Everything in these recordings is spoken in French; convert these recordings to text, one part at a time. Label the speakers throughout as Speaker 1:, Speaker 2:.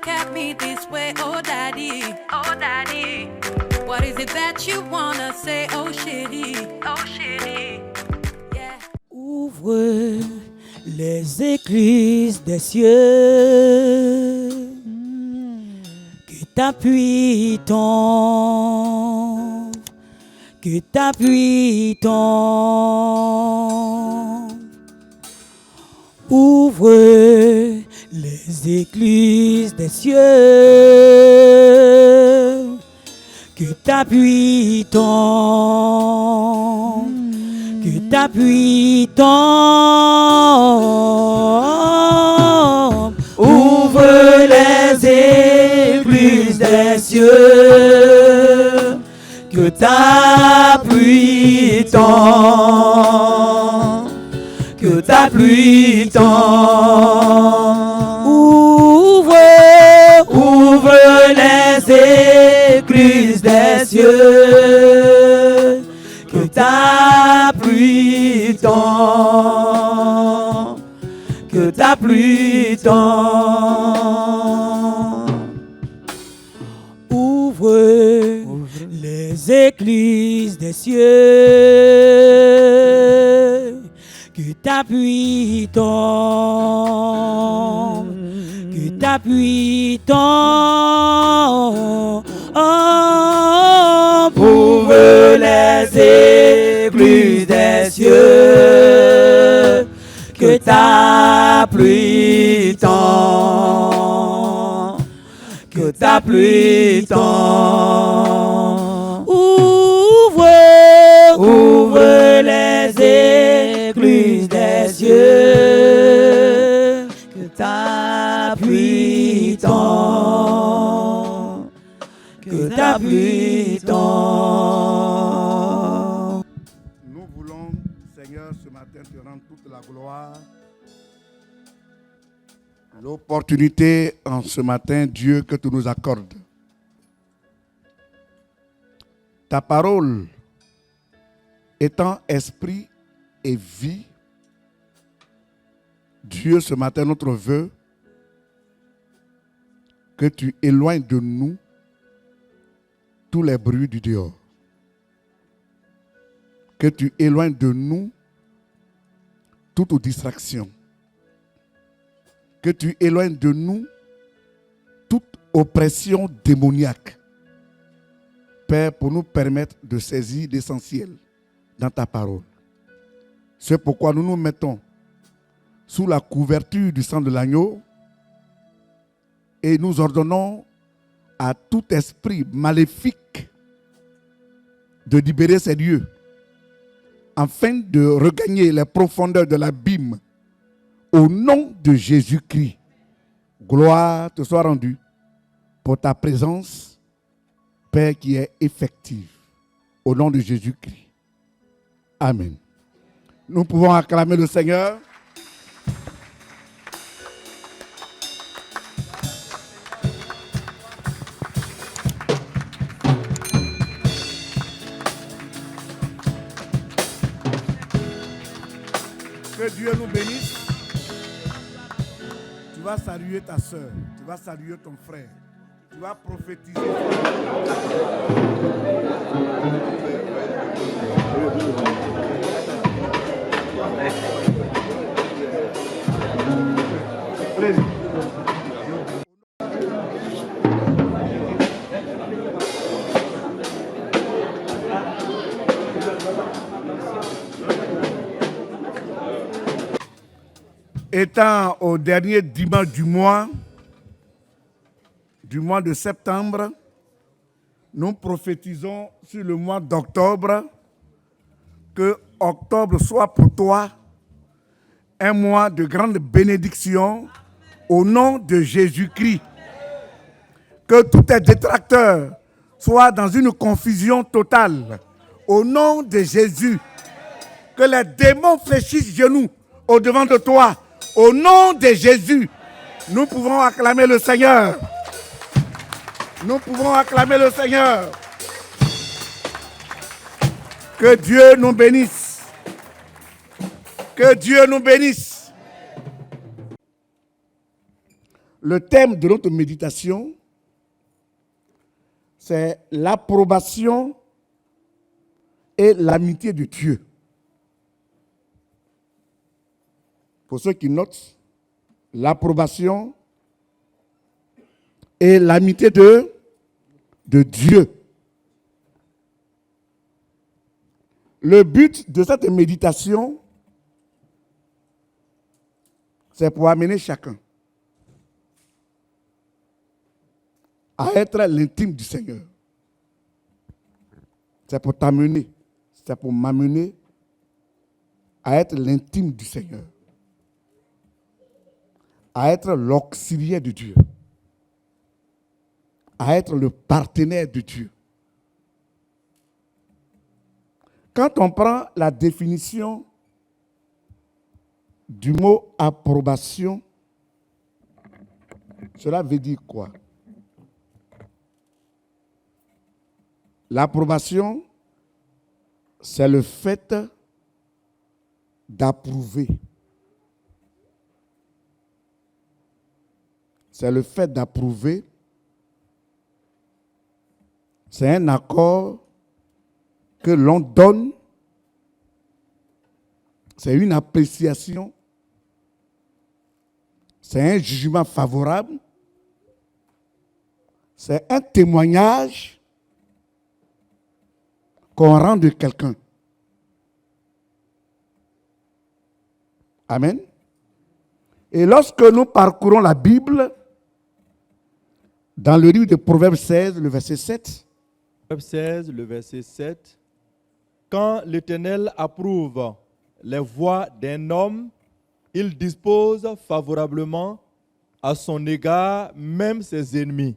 Speaker 1: look at me this way, oh daddy, oh daddy. What is it that you wanna say, oh shitty, oh shitty, yeah.
Speaker 2: Ouvre les écluses des cieux, que ta pluie tombe, que ta pluie tombe. Ouvre les écluses des cieux, que ta pluie tombe, que ta pluie tombe. Ouvre les écluses des cieux, que ta pluie tombe, que ta pluie tombe. Ouvre les écluses des cieux, que ta pluie tombe, que ta pluie tombe. Ouvre les écluses des cieux, que ta pluie tombe, que ta pluie tombe. Ouvre les écluses des cieux, que ta pluie tombe, que ta pluie tombe. Ouvre les écluses des cieux, que ta pluie tombe, que ta pluie tombe.
Speaker 3: Nous voulons, Seigneur, ce matin te rendre toute la gloire. L'opportunité en ce matin, Dieu, que tu nous accordes. Ta parole étant esprit et vie, Dieu, ce matin, notre vœu, que tu éloignes de nous tous les bruits du dehors. Que tu éloignes de nous toute distraction. Que tu éloignes de nous toute oppression démoniaque. Père, pour nous permettre de saisir l'essentiel dans ta parole. C'est pourquoi nous nous mettons sous la couverture du sang de l'agneau et nous ordonnons à tout esprit maléfique de libérer ces lieux afin de regagner les profondeurs de l'abîme au nom de Jésus-Christ. Gloire te soit rendue pour ta présence, Père, qui est effective au nom de Jésus-Christ. Amen. Nous pouvons acclamer le Seigneur. Que Dieu nous bénisse. Tu vas saluer ta soeur, tu vas saluer ton frère, tu vas prophétiser. Étant au dernier dimanche du mois de septembre, nous prophétisons sur le mois d'octobre que octobre soit pour toi un mois de grande bénédiction au nom de Jésus-Christ. Que tous tes détracteurs soient dans une confusion totale au nom de Jésus. Que les démons fléchissent genoux au devant de toi. Au nom de Jésus, nous pouvons acclamer le Seigneur. Nous pouvons acclamer le Seigneur. Que Dieu nous bénisse. Que Dieu nous bénisse. Le thème de notre méditation, c'est l'approbation et l'amitié de Dieu. Pour ceux qui notent, l'approbation et l'amitié de Dieu. Le but de cette méditation, c'est pour amener chacun à être l'intime du Seigneur. C'est pour t'amener, c'est pour m'amener à être l'intime du Seigneur, à être l'auxiliaire de Dieu, à être le partenaire de Dieu. Quand on prend la définition du mot approbation, cela veut dire quoi? L'approbation, c'est le fait d'approuver. C'est le fait d'approuver. C'est un accord que l'on donne. C'est une appréciation. C'est un jugement favorable. C'est un témoignage qu'on rend de quelqu'un. Amen. Et lorsque nous parcourons la Bible, dans le livre de Proverbes 16, le verset 7,
Speaker 4: Proverbe 16, le verset 7. Quand l'Éternel approuve les voies d'un homme, il dispose favorablement à son égard même ses ennemis.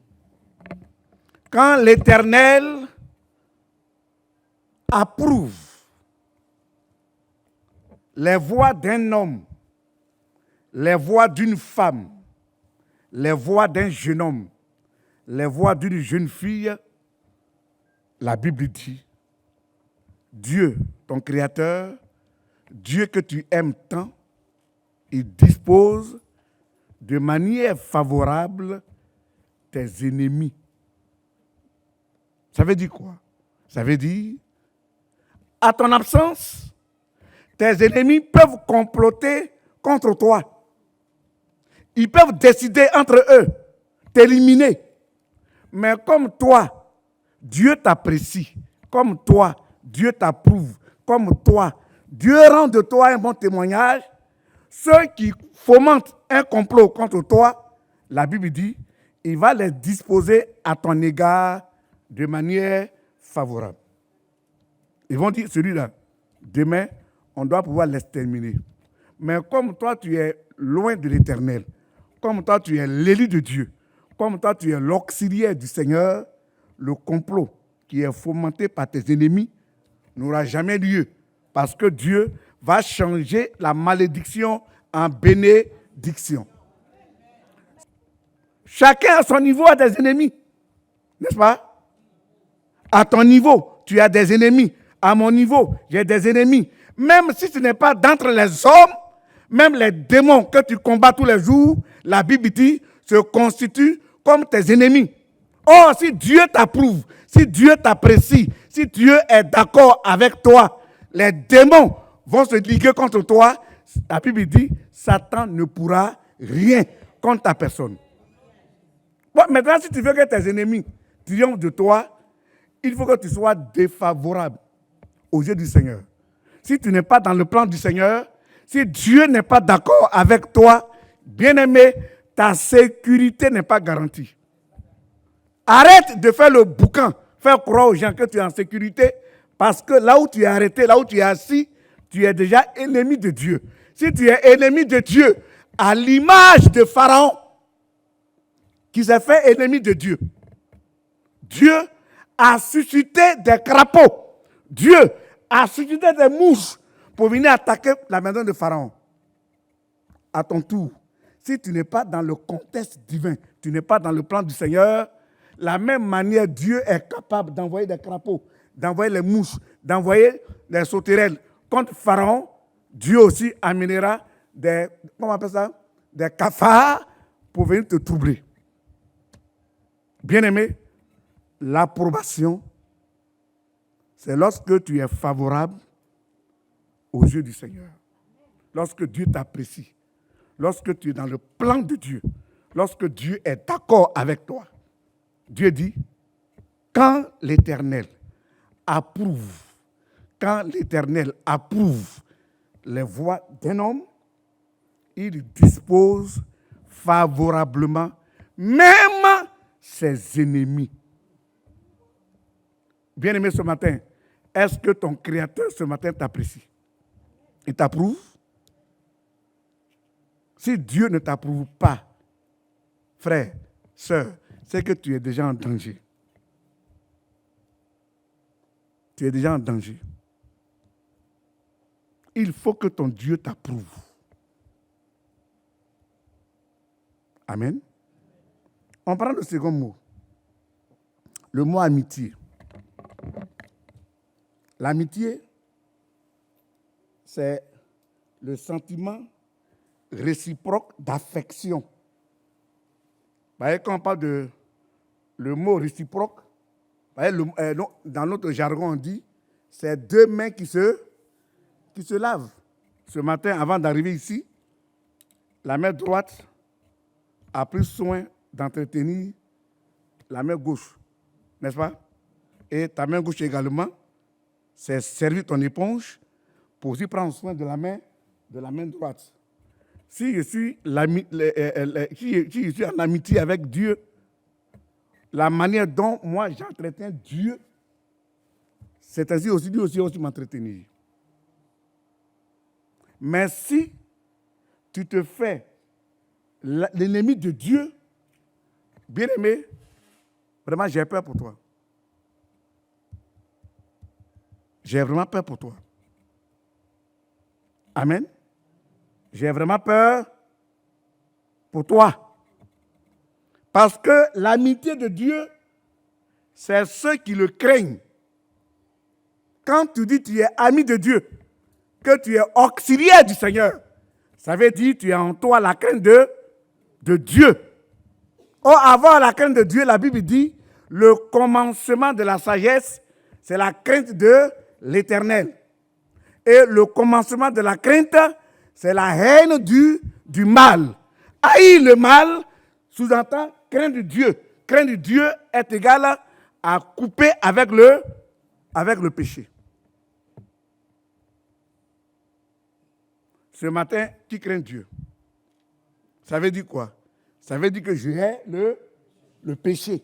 Speaker 3: quand l'Éternel approuve les voies d'un homme, les voies d'une femme, les voies d'un jeune homme, les voies d'une jeune fille, la Bible dit, Dieu, ton Créateur, Dieu que tu aimes tant, il dispose de manière favorable tes ennemis. Ça veut dire quoi? Ça veut dire, à ton absence, tes ennemis peuvent comploter contre toi. Ils peuvent décider entre eux, t'éliminer. Mais comme toi, Dieu t'apprécie. Comme toi, Dieu t'approuve. Comme toi, Dieu rend de toi un bon témoignage. Ceux qui fomentent un complot contre toi, la Bible dit, il va les disposer à ton égard de manière favorable. Ils vont dire, celui-là, demain, on doit pouvoir l'exterminer. Mais comme toi, tu es loin de l'Éternel, comme toi, tu es l'élu de Dieu, comme toi, tu es l'auxiliaire du Seigneur, le complot qui est fomenté par tes ennemis n'aura jamais lieu. Parce que Dieu va changer la malédiction en bénédiction. Chacun à son niveau a des ennemis. N'est-ce pas? À ton niveau, tu as des ennemis. À mon niveau, j'ai des ennemis. Même si ce n'est pas d'entre les hommes, même les démons que tu combats tous les jours, la Bible dit, se constituent comme tes ennemis. Or, si Dieu t'approuve, si Dieu t'apprécie, si Dieu est d'accord avec toi, les démons vont se liguer contre toi. La Bible dit, Satan ne pourra rien contre ta personne. Bon, maintenant, si tu veux que tes ennemis triomphent de toi, il faut que tu sois défavorable aux yeux du Seigneur. Si tu n'es pas dans le plan du Seigneur, si Dieu n'est pas d'accord avec toi, bien-aimé, ta sécurité n'est pas garantie. Arrête de faire le boucan, faire croire aux gens que tu es en sécurité, parce que là où tu es arrêté, là où tu es assis, tu es déjà ennemi de Dieu. Si tu es ennemi de Dieu, à l'image de Pharaon, qui s'est fait ennemi de Dieu, Dieu a suscité des crapauds. Dieu a suscité des mouches pour venir attaquer la maison de Pharaon. À ton tour, si tu n'es pas dans le contexte divin, tu n'es pas dans le plan du Seigneur, la même manière, Dieu est capable d'envoyer des crapauds, d'envoyer les mouches, d'envoyer les sauterelles. Contre Pharaon, Dieu aussi amènera des, comment on appelle ça, des cafards pour venir te troubler. Bien-aimé, l'approbation, c'est lorsque tu es favorable aux yeux du Seigneur. Lorsque Dieu t'apprécie. Lorsque tu es dans le plan de Dieu. Lorsque Dieu est d'accord avec toi. Dieu dit, quand l'Éternel approuve les voies d'un homme, il dispose favorablement même ses ennemis. Bien-aimé, ce matin, est-ce que ton Créateur ce matin t'apprécie? Il t'approuve? Si Dieu ne t'approuve pas, frère, sœur, c'est que tu es déjà en danger. Tu es déjà en danger. Il faut que ton Dieu t'approuve. Amen. On prend le second mot. Le mot amitié. L'amitié, c'est le sentiment réciproque d'affection. Vous voyez, quand on parle de le mot réciproque, vous voyez, dans notre jargon, on dit c'est deux mains qui se lavent. Ce matin, avant d'arriver ici, la main droite a pris soin d'entretenir la main gauche, n'est-ce pas? Et ta main gauche également s'est servi ton éponge pour aussi prendre soin de la main droite. Si je suis en amitié avec Dieu, la manière dont moi j'entretiens Dieu, c'est ainsi aussi Dieu aussi m'entretenir. Mais si tu te fais l'ennemi de Dieu, bien-aimé, vraiment j'ai peur pour toi. J'ai vraiment peur pour toi. Amen. J'ai vraiment peur pour toi. Parce que l'amitié de Dieu, c'est ceux qui le craignent. Quand tu dis que tu es ami de Dieu, que tu es auxiliaire du Seigneur, ça veut dire que tu as en toi la crainte de Dieu. Or, avoir la crainte de Dieu, la Bible dit, le commencement de la sagesse, c'est la crainte de l'Éternel. Et le commencement de la crainte, c'est la haine du mal. Haïr le mal sous-entend craindre Dieu. Craindre Dieu est égal à couper avec le péché. Ce matin, qui craint Dieu? Ça veut dire quoi? Ça veut dire que je hais le péché.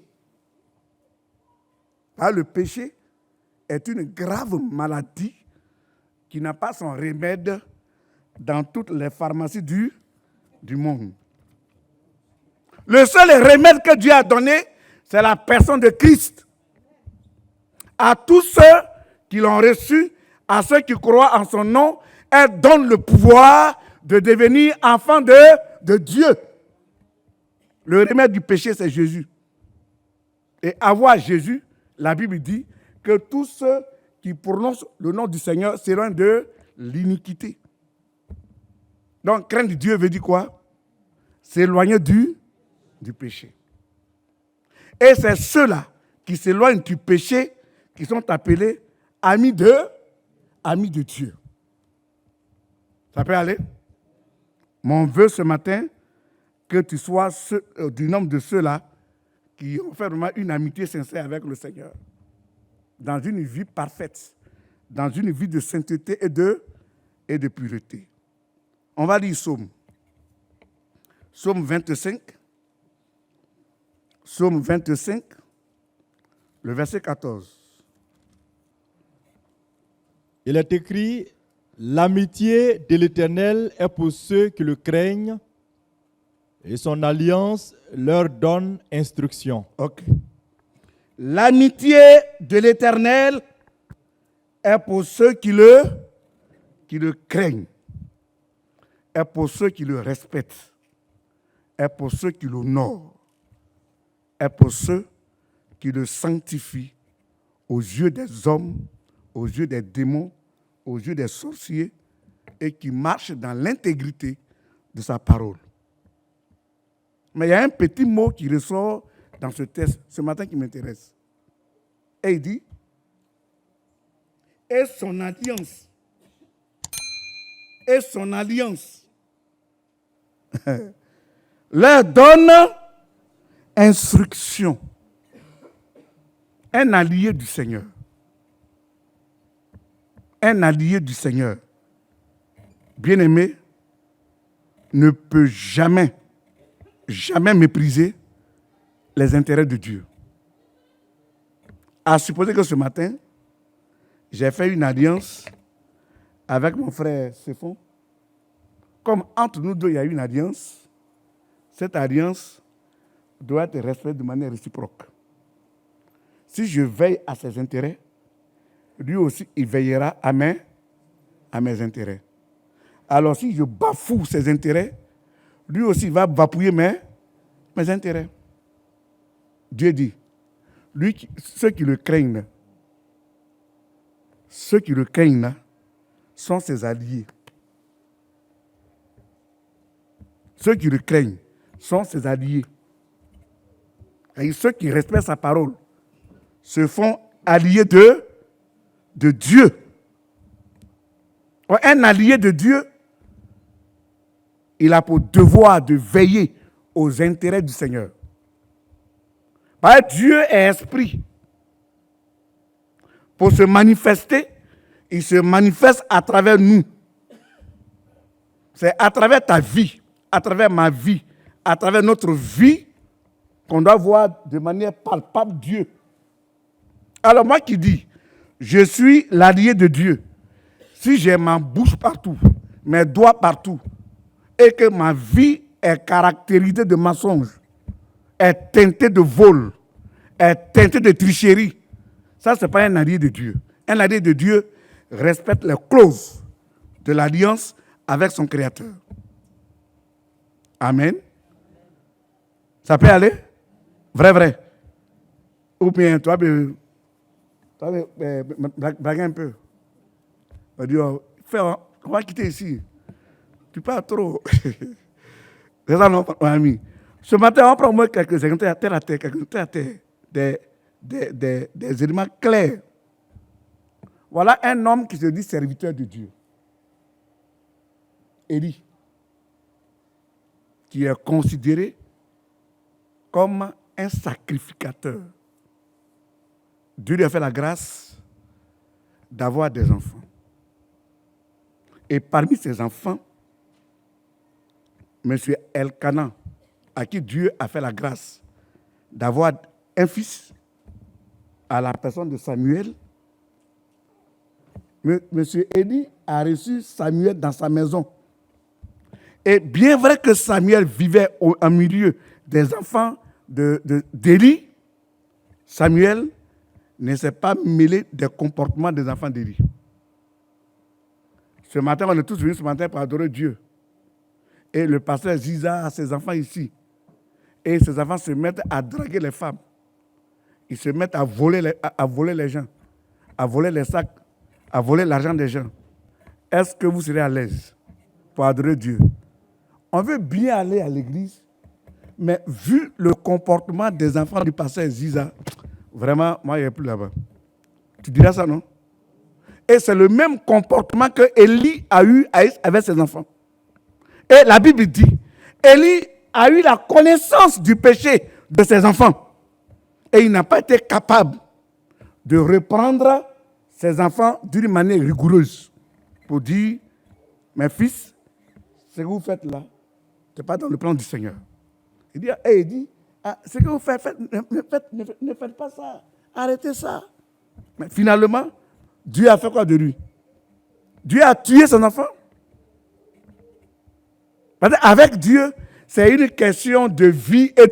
Speaker 3: Ah, le péché est une grave maladie qui n'a pas son remède dans toutes les pharmacies du monde. Le seul remède que Dieu a donné, c'est la personne de Christ. À tous ceux qui l'ont reçu, à ceux qui croient en son nom, elle donne le pouvoir de devenir enfant de Dieu. Le remède du péché, c'est Jésus. Et avoir Jésus, la Bible dit que tous ceux qui prononcent le nom du Seigneur s'éloignent de l'iniquité. Donc, craindre Dieu veut dire quoi? S'éloigner du péché. Et c'est ceux-là qui s'éloignent du péché qui sont appelés amis de Dieu. Ça peut aller? Mon vœu ce matin, que tu sois du nombre de ceux-là qui ont fait vraiment une amitié sincère avec le Seigneur. Dans une vie parfaite, dans une vie de sainteté et de pureté. On va lire Psaume. Psaume 25. Psaume 25, le verset 14.
Speaker 4: Il est écrit, l'amitié de l'Éternel est pour ceux qui le craignent et son alliance leur donne instruction.
Speaker 3: Ok. L'amitié de l'Éternel est pour ceux qui le craignent, est pour ceux qui le respectent, est pour ceux qui l'honorent, est pour ceux qui le sanctifient aux yeux des hommes, aux yeux des démons, aux yeux des sorciers et qui marchent dans l'intégrité de sa parole. Mais il y a un petit mot qui ressort dans ce texte ce matin qui m'intéresse. Et il dit, et son alliance, leur donne instruction. Un allié du Seigneur. Un allié du Seigneur, bien-aimé, ne peut jamais mépriser les intérêts de Dieu. À supposer que ce matin, j'ai fait une alliance avec mon frère Séphon. Comme entre nous deux, il y a une alliance, cette alliance doit être respectée de manière réciproque. Si je veille à ses intérêts, lui aussi, il veillera à mes intérêts. Alors, si je bafoue ses intérêts, lui aussi va bafouiller mes intérêts. Dieu dit, ceux qui le craignent sont ses alliés. Ceux qui le craignent sont ses alliés. Et ceux qui respectent sa parole se font alliés de Dieu. Un allié de Dieu, il a pour devoir de veiller aux intérêts du Seigneur. Parce que Dieu est esprit. Pour se manifester, il se manifeste à travers nous. C'est à travers ta vie, à travers ma vie, à travers notre vie, qu'on doit voir de manière palpable Dieu. Alors moi qui dis, je suis l'allié de Dieu. Si j'ai ma bouche partout, mes doigts partout, et que ma vie est caractérisée de mensonge, est teintée de vol, est teintée de tricherie, ça, ce n'est pas un allié de Dieu. Un allié de Dieu respecte les clauses de l'alliance avec son Créateur. Amen. Ça peut aller? Vrai. Ou bien, toi, blaguer un peu. On dit, on va quitter ici. Tu parles trop. C'est ça, non, mon ami. Ce matin, on prend au moins quelques exemples terre à terre, des éléments clairs. Voilà un homme qui se dit serviteur de Dieu. Élie, qui est considéré comme un sacrificateur. Dieu lui a fait la grâce d'avoir des enfants. Et parmi ces enfants, M. Elkanah, à qui Dieu a fait la grâce d'avoir un fils à la personne de Samuel, M. Élie a reçu Samuel dans sa maison. Et bien vrai que Samuel vivait au milieu des enfants d'Élie, Samuel ne s'est pas mêlé des comportements des enfants d'Élie. Ce matin, on est tous venus ce matin pour adorer Dieu. Et le pasteur Ziza a ses enfants ici. Et ses enfants se mettent à draguer les femmes. Ils se mettent à voler les gens, à voler les sacs, à voler l'argent des gens. Est-ce que vous serez à l'aise pour adorer Dieu? On veut bien aller à l'église, mais vu le comportement des enfants du pasteur Ziza, vraiment, moi, il n'y a plus là-bas. Tu diras ça, non? Et c'est le même comportement que Élie a eu avec ses enfants. Et la Bible dit, Élie a eu la connaissance du péché de ses enfants. Et il n'a pas été capable de reprendre ses enfants d'une manière rigoureuse pour dire, mes fils, ce que vous faites là, ce n'est pas dans le plan du Seigneur. Il dit, ce que vous faites, ne faites pas ça, arrêtez ça. Mais finalement, Dieu a fait quoi de lui? Dieu a tué son enfant. Avec Dieu, c'est une question de vie et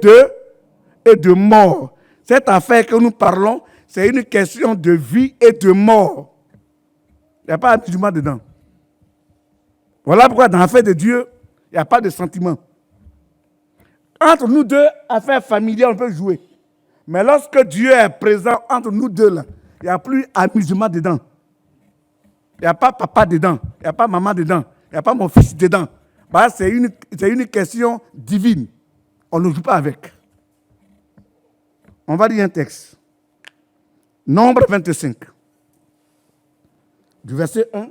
Speaker 3: de mort. Cette affaire que nous parlons, c'est une question de vie et de mort. Il n'y a pas d'amusement dedans. Voilà pourquoi dans l'affaire de Dieu, il n'y a pas de sentiment. Entre nous deux, affaires familiales, on peut jouer. Mais lorsque Dieu est présent entre nous deux, là, il n'y a plus amusement dedans. Il n'y a pas papa dedans. Il n'y a pas maman dedans. Il n'y a pas mon fils dedans. Bah, c'est une question divine. On ne joue pas avec. On va lire un texte. Nombre 25. Du verset 1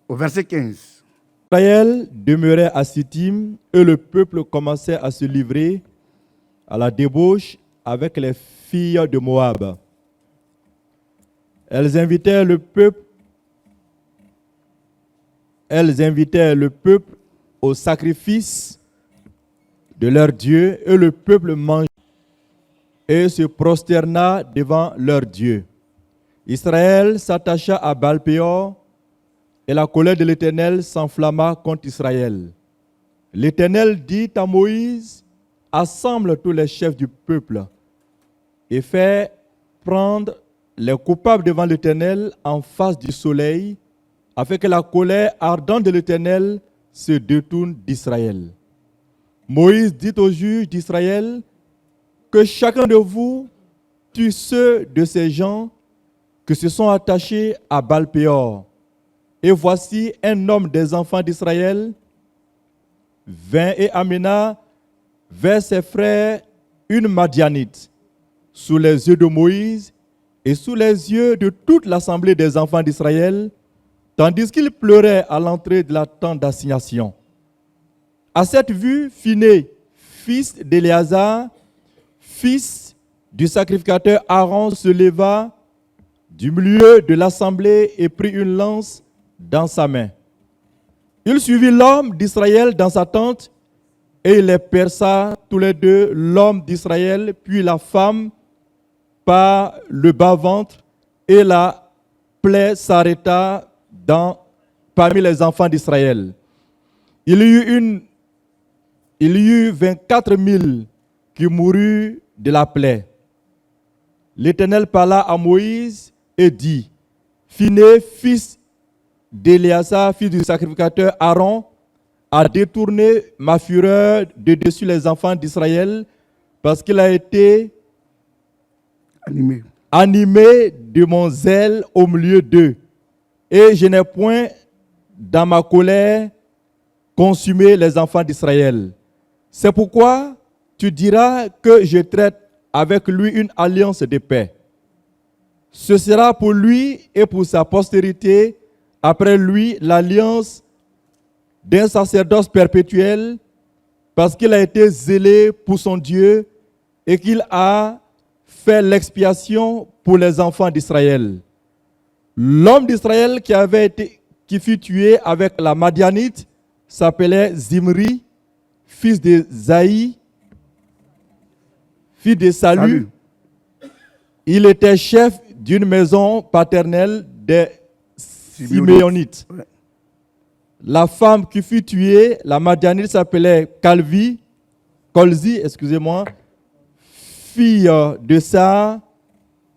Speaker 3: au verset 15.
Speaker 4: Israël demeurait à Sittim et le peuple commençait à se livrer à la débauche avec les filles de Moab. Elles invitaient le peuple au sacrifice de leur Dieu et le peuple mangeait et se prosterna devant leur Dieu. Israël s'attacha à Baal-Péor et la colère de l'Éternel s'enflamma contre Israël. L'Éternel dit à Moïse, assemble tous les chefs du peuple et fais prendre les coupables devant l'Éternel en face du soleil, afin que la colère ardente de l'Éternel se détourne d'Israël. Moïse dit aux juges d'Israël que chacun de vous tue ceux de ces gens qui se sont attachés à Baal-Péor. Et voici un homme des enfants d'Israël vint et amena vers ses frères une Madianite sous les yeux de Moïse et sous les yeux de toute l'assemblée des enfants d'Israël, tandis qu'il pleurait à l'entrée de la tente d'assignation. À cette vue, Phiné, fils d'Éléazar, fils du sacrificateur Aaron, se leva du milieu de l'assemblée et prit une lance dans sa main. Il suivit l'homme d'Israël dans sa tente et il les perça tous les deux, l'homme d'Israël, puis la femme, par le bas-ventre, et la plaie s'arrêta parmi les enfants d'Israël. Il y eut 24 000 qui moururent de la plaie. L'Éternel parla à Moïse et dit, Phiné, fils d'Éléazar, fils du sacrificateur Aaron, a détourné ma fureur de dessus les enfants d'Israël parce qu'il a été animé de mon zèle au milieu d'eux. Et je n'ai point dans ma colère consumé les enfants d'Israël. C'est pourquoi tu diras que je traite avec lui une alliance de paix. Ce sera pour lui et pour sa postérité, après lui, l'alliance d'un sacerdoce perpétuel, parce qu'il a été zélé pour son Dieu et qu'il a fait l'expiation pour les enfants d'Israël. L'homme d'Israël qui fut tué avec la Madianite s'appelait Zimri, fils de Zaï, fils de Salut. Il était chef d'une maison paternelle des Siméonites. La femme qui fut tuée, la Madianite, s'appelait Colzi, fille de Sa,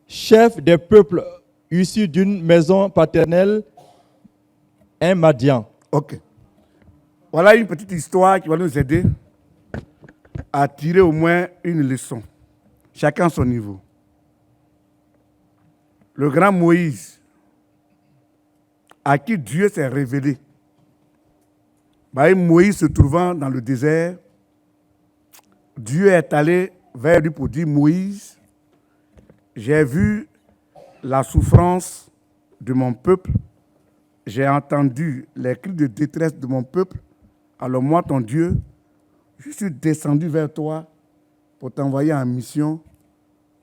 Speaker 4: chef des peuples issus d'une maison paternelle, un Madian.
Speaker 3: Ok. Voilà une petite histoire qui va nous aider à tirer au moins une leçon, chacun à son niveau. Le grand Moïse, à qui Dieu s'est révélé, Moïse se trouvant dans le désert, Dieu est allé vers lui pour dire, Moïse, j'ai vu la souffrance de mon peuple, j'ai entendu les cris de détresse de mon peuple, alors moi, ton Dieu, je suis descendu vers toi pour t'envoyer en mission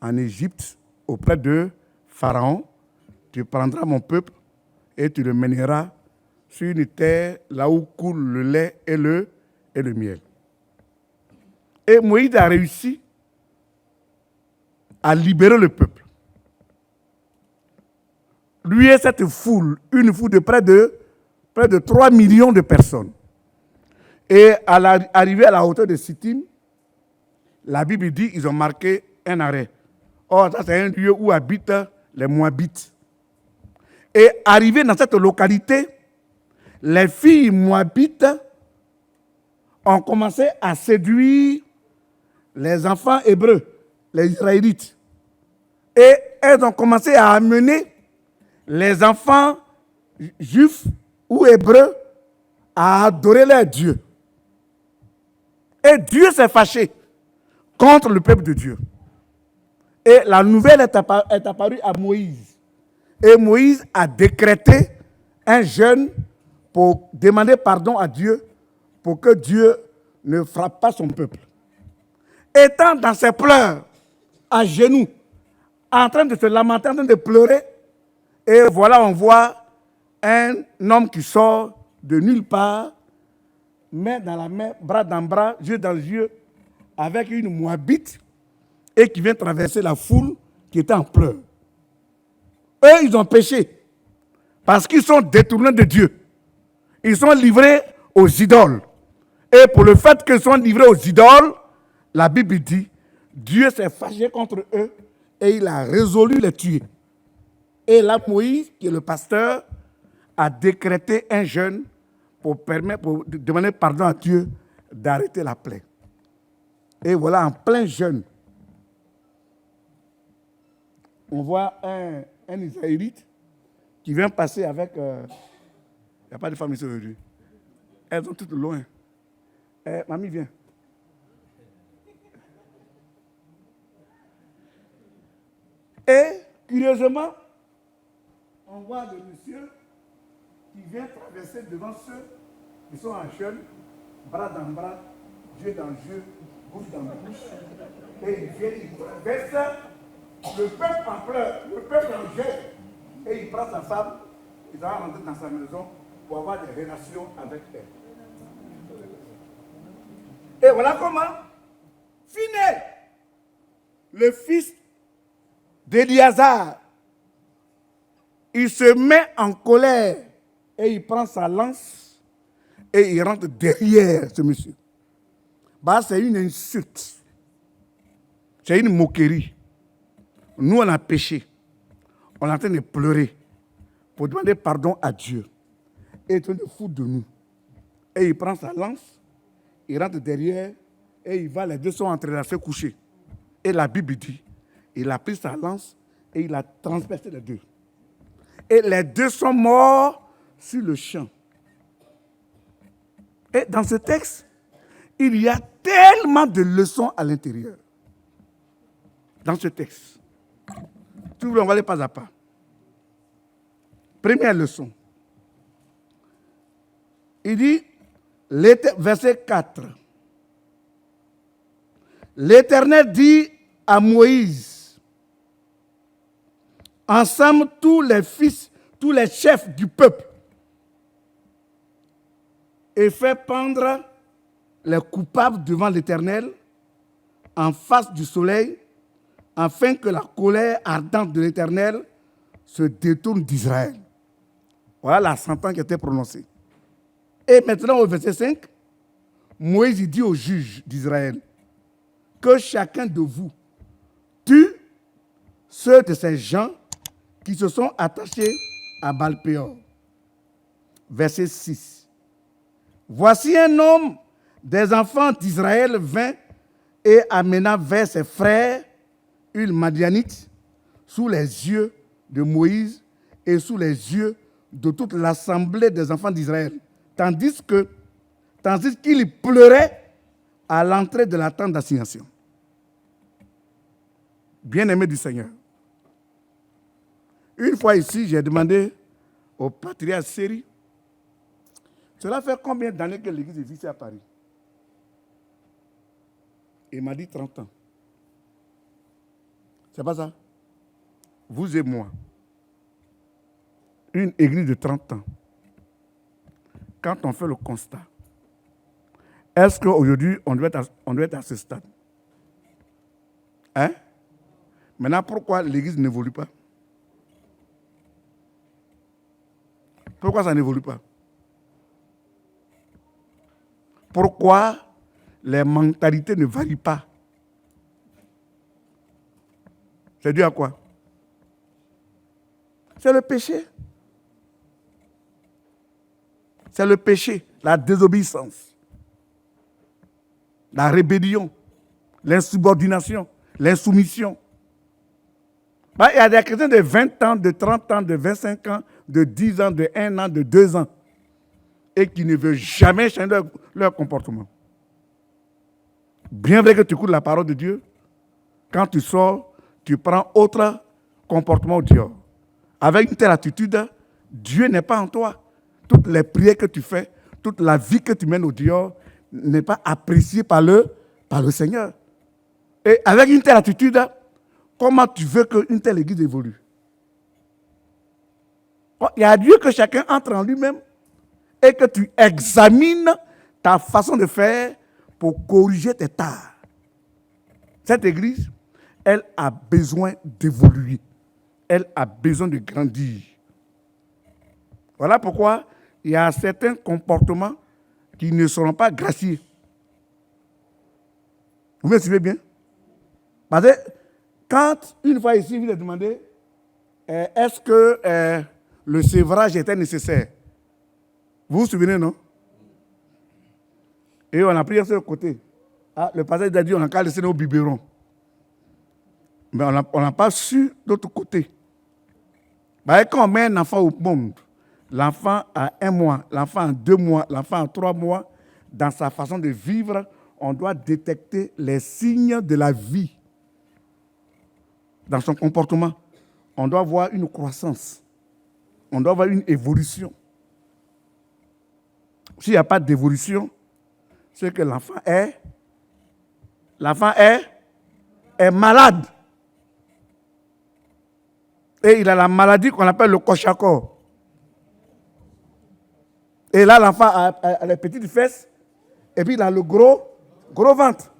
Speaker 3: en Égypte auprès de Pharaon. Tu prendras mon peuple et tu le mèneras sur une terre là où coule le lait et le miel. Et Moïse a réussi à libérer le peuple. Lui et cette foule, une foule de près de 3 millions de personnes. Et à l'arrivée à la hauteur de Sittim, la Bible dit qu'ils ont marqué un arrêt. Or, ça c'est un lieu où habitent les Moabites. Et arrivé dans cette localité, les filles moabites ont commencé à séduire les enfants hébreux, les Israélites. Et elles ont commencé à amener les enfants juifs ou hébreux à adorer leur Dieu. Et Dieu s'est fâché contre le peuple de Dieu. Et la nouvelle est apparue à Moïse. Et Moïse a décrété un jeûne pour demander pardon à Dieu pour que Dieu ne frappe pas son peuple. Étant dans ses pleurs, à genoux, en train de se lamenter, en train de pleurer, et voilà, on voit un homme qui sort de nulle part, main dans la main, bras dans bras, yeux dans les yeux, avec une Moabite, et qui vient traverser la foule qui était en pleurs. Eux, ils ont péché, parce qu'ils sont détournés de Dieu. Ils sont livrés aux idoles. Et pour le fait qu'ils sont livrés aux idoles, la Bible dit, Dieu s'est fâché contre eux et il a résolu les tuer. Et là, Moïse, qui est le pasteur, a décrété un jeûne pour demander pardon à Dieu d'arrêter la plaie. Et voilà, en plein jeûne, on voit un Israélite qui vient passer avec... Il n'y a pas de femmes ici aujourd'hui. Elles sont toutes loin. Mamie, viens. Et, curieusement, on voit le monsieur qui vient traverser devant ceux qui sont en jeûne, bras dans bras, yeux dans yeux, bouche dans bouche. Et il vient, il traverse le peuple en pleurs, le peuple en jeûne. Et il prend sa femme, il va rentrer dans sa maison pour avoir des relations avec elle. Et voilà comment Phiné, le fils d'Éliazar, il se met en colère et il prend sa lance et il rentre derrière ce monsieur. C'est une insulte. C'est une moquerie. Nous, on a péché. On est en train de pleurer pour demander pardon à Dieu. Et il est en train de foutre de nous. Et il prend sa lance, il rentre derrière et il va, les deux sont entrelacés couchés. Et la Bible dit, il a pris sa lance et il a transpercé les deux. Et les deux sont morts sur le champ. Et dans ce texte, il y a tellement de leçons à l'intérieur. Dans ce texte. Si vous voulez, on va aller pas à pas. Première leçon. Il dit, verset 4. L'Éternel dit à Moïse, ensemble tous les fils, tous les chefs du peuple, et fait pendre les coupables devant l'Éternel en face du soleil, afin que la colère ardente de l'Éternel se détourne d'Israël. Voilà la sentence qui a été prononcée. Et maintenant au verset 5, Moïse dit aux juges d'Israël que chacun de vous tue ceux de ces gens qui se sont attachés à Baal-Péor. Verset 6. Voici un homme des enfants d'Israël vint et amena vers ses frères une Madianite sous les yeux de Moïse et sous les yeux de toute l'assemblée des enfants d'Israël, tandis qu'il pleurait à l'entrée de la tente d'assignation. Bien-aimé du Seigneur, une fois ici, j'ai demandé au patriarche Séri, cela fait combien d'années que l'église est ici à Paris? Il m'a dit 30 ans. C'est pas ça? Vous et moi, une église de 30 ans, quand on fait le constat, est-ce qu'aujourd'hui, on doit être à ce stade? Hein? Maintenant, pourquoi l'église n'évolue pas? Pourquoi ça n'évolue pas? Pourquoi les mentalités ne varient pas? C'est dû à quoi? C'est le péché. C'est le péché, la désobéissance, la rébellion, l'insubordination, l'insoumission. Il y a des chrétiens de 20 ans, de 30 ans, de 25 ans, de 10 ans, de 1 an, de 2 ans, et qui ne veulent jamais changer leur comportement. Bien vrai que tu écoutes la parole de Dieu, quand tu sors, tu prends autre comportement au dehors. Avec une telle attitude, Dieu n'est pas en toi. Toutes les prières que tu fais, toute la vie que tu mènes au dehors n'est pas appréciée par le Seigneur. Et avec une telle attitude, comment tu veux qu'une telle église évolue? Il y a Dieu que chacun entre en lui-même et que tu examines ta façon de faire pour corriger tes tares. Cette église, elle a besoin d'évoluer. Elle a besoin de grandir. Voilà pourquoi il y a certains comportements qui ne seront pas gracieux. Vous me suivez bien? Parce que quand, une fois ici, vous avez demandé est-ce que le sévrage était nécessaire? Vous vous souvenez, non? Et on a pris sur le côté. Ah, le pasteur a dit on a qu'à laisser nos biberons. Mais on n'a pas su l'autre côté. Quand on met un enfant au monde, l'enfant a 1 mois, l'enfant a 2 mois, l'enfant a 3 mois, dans sa façon de vivre, on doit détecter les signes de la vie. Dans son comportement, on doit voir une croissance. On doit voir une évolution. S'il n'y a pas d'évolution, c'est que l'enfant est malade. Et il a la maladie qu'on appelle le cochacor. Et là, l'enfant a les petites fesses et puis il a le gros ventre.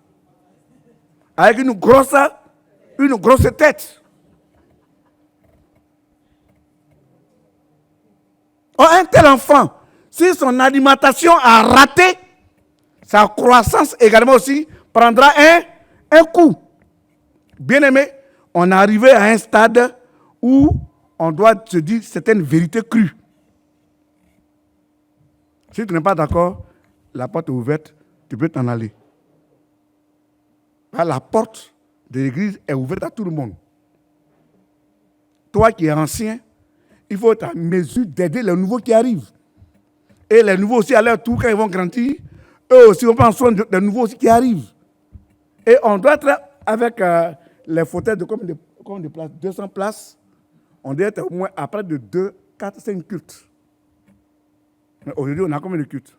Speaker 3: Avec une grosse tête. Un tel enfant, si son alimentation a raté, sa croissance également aussi prendra un coup. Bien aimé, on est arrivé à un stade où on doit se dire certaines vérités crues. Si tu n'es pas d'accord, la porte est ouverte, tu peux t'en aller. La porte de l'église est ouverte à tout le monde. Toi qui es ancien, il faut être en mesure d'aider les nouveaux qui arrivent. Et les nouveaux aussi, à leur tour, quand ils vont grandir, eux aussi vont prendre soin des nouveaux aussi qui arrivent. Et on doit être avec les fauteuils de combien de places? 200 places. On doit être au moins après de 2, 4, 5 cultes. Mais aujourd'hui, on a combien de cultes?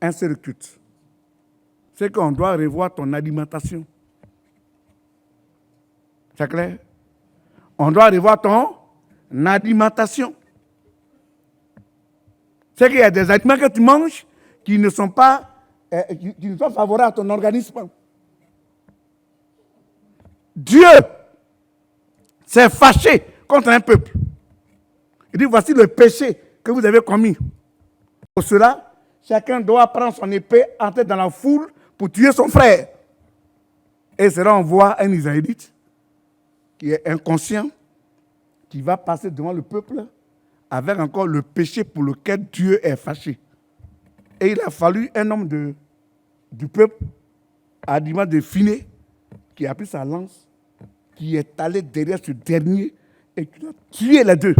Speaker 3: Un seul culte. C'est qu'on doit revoir ton alimentation. C'est clair? On doit revoir ton alimentation. C'est qu'il y a des aliments que tu manges qui ne sont pas favorables à ton organisme. Dieu s'est fâché contre un peuple. Il dit, voici le péché que vous avez commis. Pour cela, chacun doit prendre son épée, entrer dans la foule pour tuer son frère. Et c'est là on voit un Israélite qui est inconscient, qui va passer devant le peuple avec encore le péché pour lequel Dieu est fâché. Et il a fallu un homme du peuple, à l'image de Phiné, qui a pris sa lance, qui est allé derrière ce dernier et qui a tué les deux.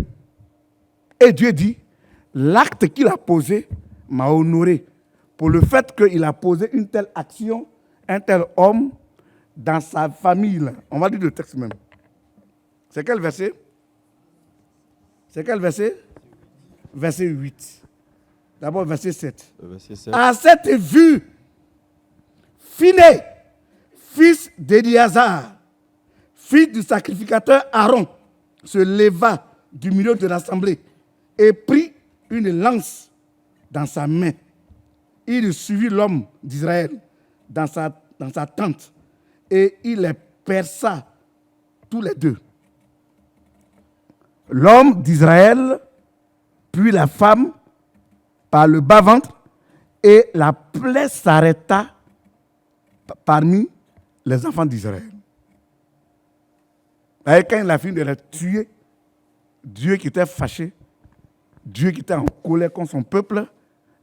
Speaker 3: Et Dieu dit, l'acte qu'il a posé m'a honoré pour le fait qu'il a posé une telle action, un tel homme dans sa famille. On va lire le texte même. C'est quel verset? Verset 8. D'abord, verset 7. À cette vue, Phiné, fils d'Éliazar, fils du sacrificateur Aaron, se leva du milieu de l'assemblée et prit une lance dans sa main. Il suivit l'homme d'Israël dans sa tente et il les perça tous les deux. L'homme d'Israël, puis la femme, par le bas-ventre, et la plaie s'arrêta parmi les enfants d'Israël. Et quand il a fini de les tuer, Dieu qui était fâché, Dieu qui était en colère contre son peuple,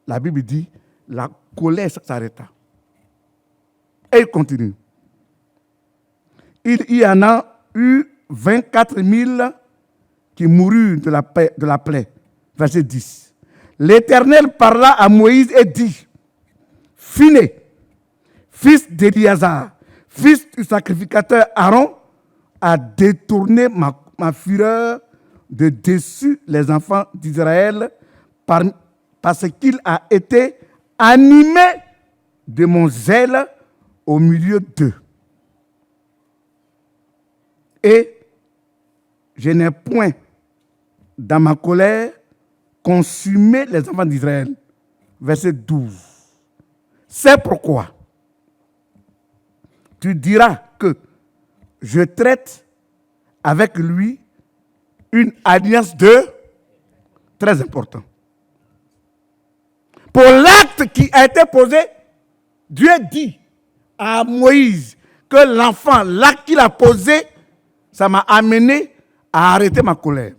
Speaker 3: la Bible dit, la colère s'arrêta. Et il continue. Il y en a eu 24 000 qui moururent de la plaie. Verset 10. L'Éternel parla à Moïse et dit, Phiné, fils d'Éliazar, fils du sacrificateur Aaron, a détourné ma fureur de dessus les enfants d'Israël parce qu'il a été animé de mon zèle au milieu d'eux. Et je n'ai point, dans ma colère, consumé les enfants d'Israël. Verset 12. C'est pourquoi tu diras que je traite avec lui une alliance de très important. Pour l'acte qui a été posé, Dieu dit à Moïse que l'enfant, l'acte qu'il a posé, ça m'a amené à arrêter ma colère.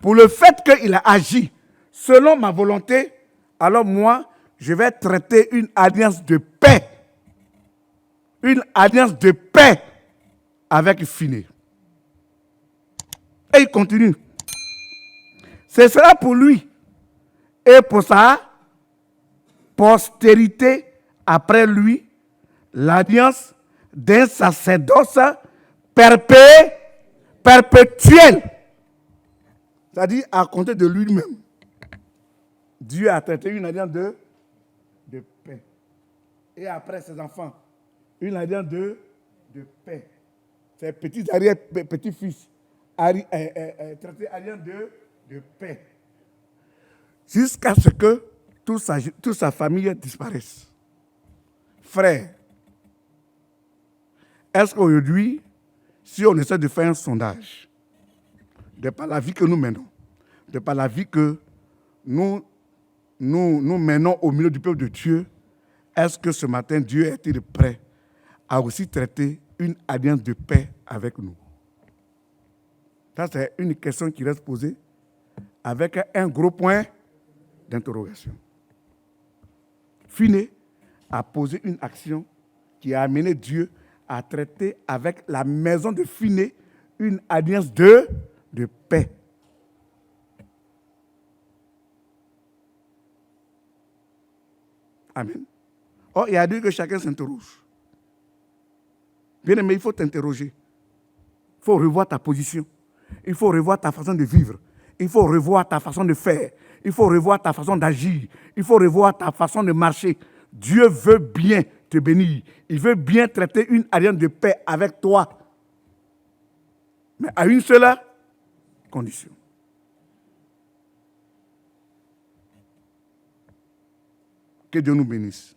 Speaker 3: Pour le fait qu'il a agi selon ma volonté, alors moi, je vais traiter une alliance de paix. Une alliance de paix avec Phiné. Et il continue. Ce sera pour lui et pour sa postérité après lui l'alliance d'un sacerdoce perpétuel. C'est-à-dire à compter de lui-même. Dieu a traité une alliance de paix. Et après ses enfants, une alliance de paix. Ses petits-fils, traité alliance de paix. Jusqu'à ce que toute sa famille disparaisse. Frère, est-ce qu'aujourd'hui, si on essaie de faire un sondage, de par la vie que nous menons, de par la vie que nous menons au milieu du peuple de Dieu, est-ce que ce matin, Dieu est-il prêt à aussi traiter une alliance de paix avec nous? Ça, c'est une question qui reste posée avec un gros point d'interrogation. Phiné a posé une action qui a amené Dieu à traiter avec la maison de Phiné une alliance de paix. Amen. Or, il a dit que chacun s'interroge. Bien aimé, il faut t'interroger. Il faut revoir ta position. Il faut revoir ta façon de vivre. Il faut revoir ta façon de faire. Il faut revoir ta façon d'agir. Il faut revoir ta façon de marcher. Dieu veut bien te bénir. Il veut bien traiter une alliance de paix avec toi. Mais à une seule condition. Que Dieu nous bénisse.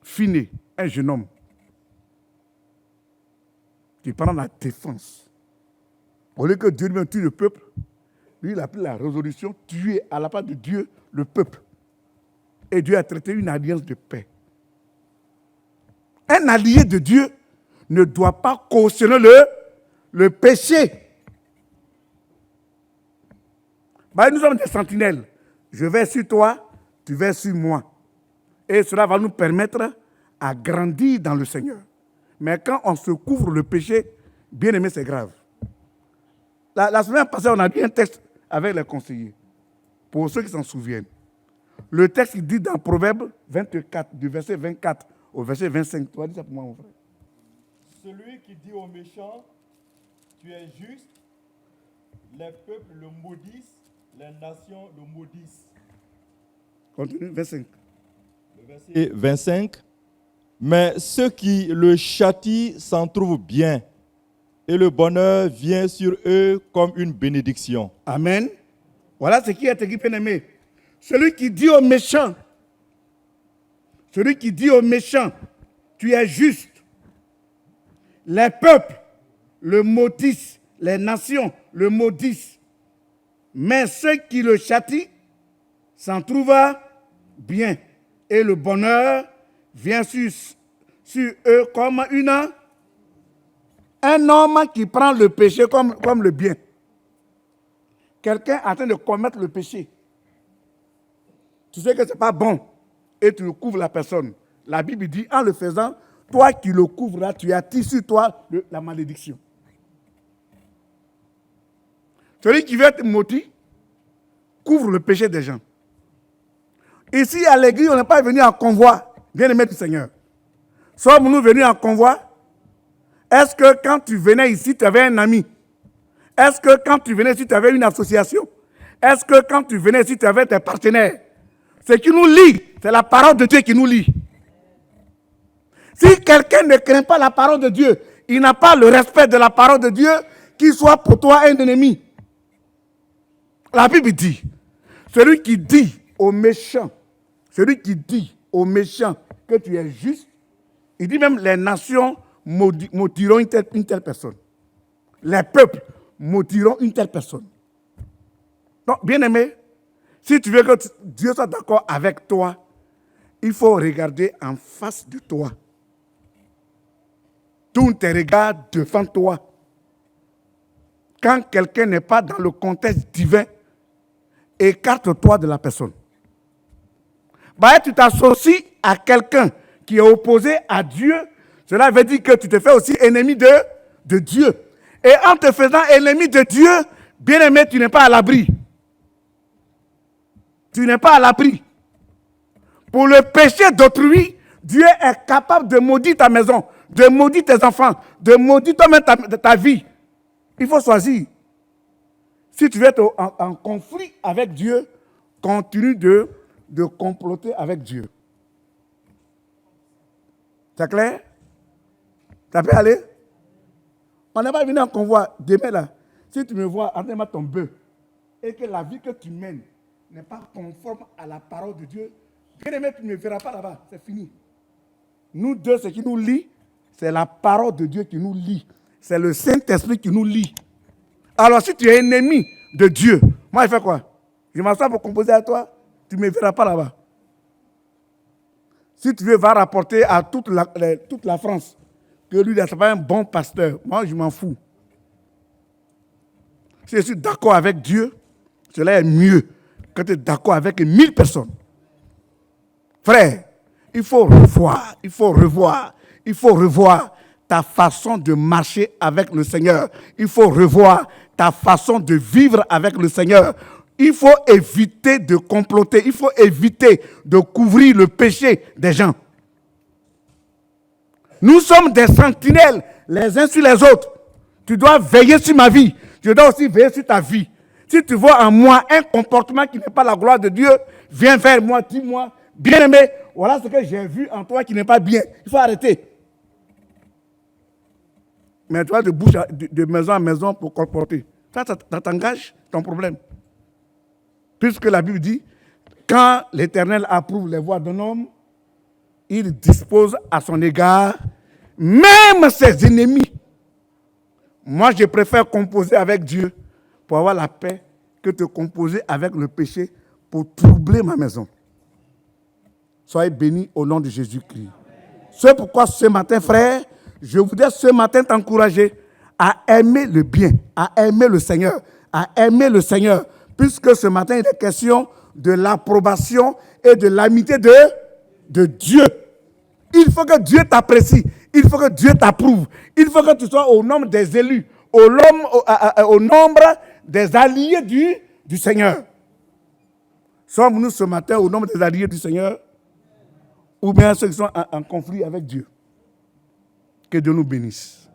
Speaker 3: Phiné, un jeune homme qui prend la défense. Au lieu que Dieu lui tue le peuple, lui il a pris la résolution, tuer à la part de Dieu le peuple. Et Dieu a traité une alliance de paix. Un allié de Dieu ne doit pas cautionner le péché. Nous sommes des sentinelles. Je vais sur toi, tu vas sur moi. Et cela va nous permettre à grandir dans le Seigneur. Mais quand on se couvre le péché, bien aimé, c'est grave. La semaine passée, on a lu un texte avec les conseillers. Pour ceux qui s'en souviennent. Le texte dit dans Proverbe 24, du verset 24 au verset 25. Tu vas dire ça pour moi, mon frère.
Speaker 4: Celui qui dit au méchant, tu es juste, les peuples le maudissent, les nations le maudissent.
Speaker 3: Continue, 25.
Speaker 4: Le verset 25. Mais ceux qui le châtient s'en trouvent bien, et le bonheur vient sur eux comme une bénédiction.
Speaker 3: Amen. Voilà ce qui est écrit, bien-aimé. Celui qui dit au méchant, tu es juste. Les peuples le maudissent, les nations le maudissent. Mais ceux qui le châtient s'en trouvent bien. Et le bonheur vient sur eux comme un homme qui prend le péché comme le bien. Quelqu'un est en train de commettre le péché. Tu sais que ce n'est pas bon et tu couvres la personne. La Bible dit, en le faisant, toi qui le couvres, tu attires sur toi la malédiction. Celui qui veut être maudit couvre le péché des gens. Ici, à l'église, on n'est pas venu en convoi. Bien-aimés du Seigneur, sommes-nous venus en convoi? Est-ce que quand tu venais ici, tu avais un ami? Est-ce que quand tu venais ici, tu avais une association? Est-ce que quand tu venais ici, tu avais tes partenaires? Ce qui nous lie, c'est la parole de Dieu qui nous lie. Si quelqu'un ne craint pas la parole de Dieu, il n'a pas le respect de la parole de Dieu, qu'il soit pour toi un ennemi. La Bible dit, celui qui dit au méchant que tu es juste, il dit même les nations maudiront une telle personne. Les peuples maudiront une telle personne. Donc, bien-aimé, si tu veux que Dieu soit d'accord avec toi, il faut regarder en face de toi. Tourne tes regards devant toi. Quand quelqu'un n'est pas dans le contexte divin, écarte-toi de la personne. Tu t'associes à quelqu'un qui est opposé à Dieu, cela veut dire que tu te fais aussi ennemi de Dieu. Et en te faisant ennemi de Dieu, bien-aimé, tu n'es pas à l'abri. Tu n'es pas à l'abri. Pour le péché d'autrui, Dieu est capable de maudire ta maison, de maudire tes enfants, de maudire toi-même ta vie. Il faut choisir. Si tu veux être en conflit avec Dieu, continue de comploter avec Dieu. C'est clair? Ça peut aller? On n'est pas venu en convoi. Demain, là, si tu me vois en train de ton bœuf et que la vie que tu mènes n'est pas conforme à la parole de Dieu, bien aimé, tu ne me verras pas là-bas. C'est fini. Nous deux, ce qui nous lie, c'est la parole de Dieu qui nous lie. C'est le Saint-Esprit qui nous lie. Alors, si tu es ennemi de Dieu, moi, je fais quoi? Je m'assois pour composer à toi, tu ne me verras pas là-bas. Si tu veux, va rapporter à toute la France que lui, ce n'est pas un bon pasteur. Moi, je m'en fous. Si je suis d'accord avec Dieu, cela est mieux que tu es d'accord avec 1000 personnes. Frère, il faut revoir ta façon de marcher avec le Seigneur. Il faut revoir ta façon de vivre avec le Seigneur. Il faut éviter de comploter. Il faut éviter de couvrir le péché des gens. Nous sommes des sentinelles les uns sur les autres. Tu dois veiller sur ma vie. Je dois aussi veiller sur ta vie. Si tu vois en moi un comportement qui n'est pas la gloire de Dieu, viens vers moi, dis-moi, bien-aimé, voilà ce que j'ai vu en toi qui n'est pas bien. Il faut arrêter. Mais tu vas de bouche de maison à maison pour comporter. Ça t'engage ton problème. Puisque la Bible dit, quand l'Éternel approuve les voies d'un homme, il dispose à son égard même ses ennemis. Moi, je préfère composer avec Dieu pour avoir la paix que de composer avec le péché pour troubler ma maison. Soyez bénis au nom de Jésus-Christ. C'est pourquoi ce matin, frère, je voudrais ce matin t'encourager à aimer le bien, à aimer le Seigneur, puisque ce matin, il est question de l'approbation et de l'amitié de Dieu. Il faut que Dieu t'apprécie, il faut que Dieu t'approuve, il faut que tu sois au nombre des élus, au nombre des alliés du Seigneur. Sommes-nous ce matin au nombre des alliés du Seigneur ou bien ceux qui sont en conflit avec Dieu? Que Dieu nous bénisse.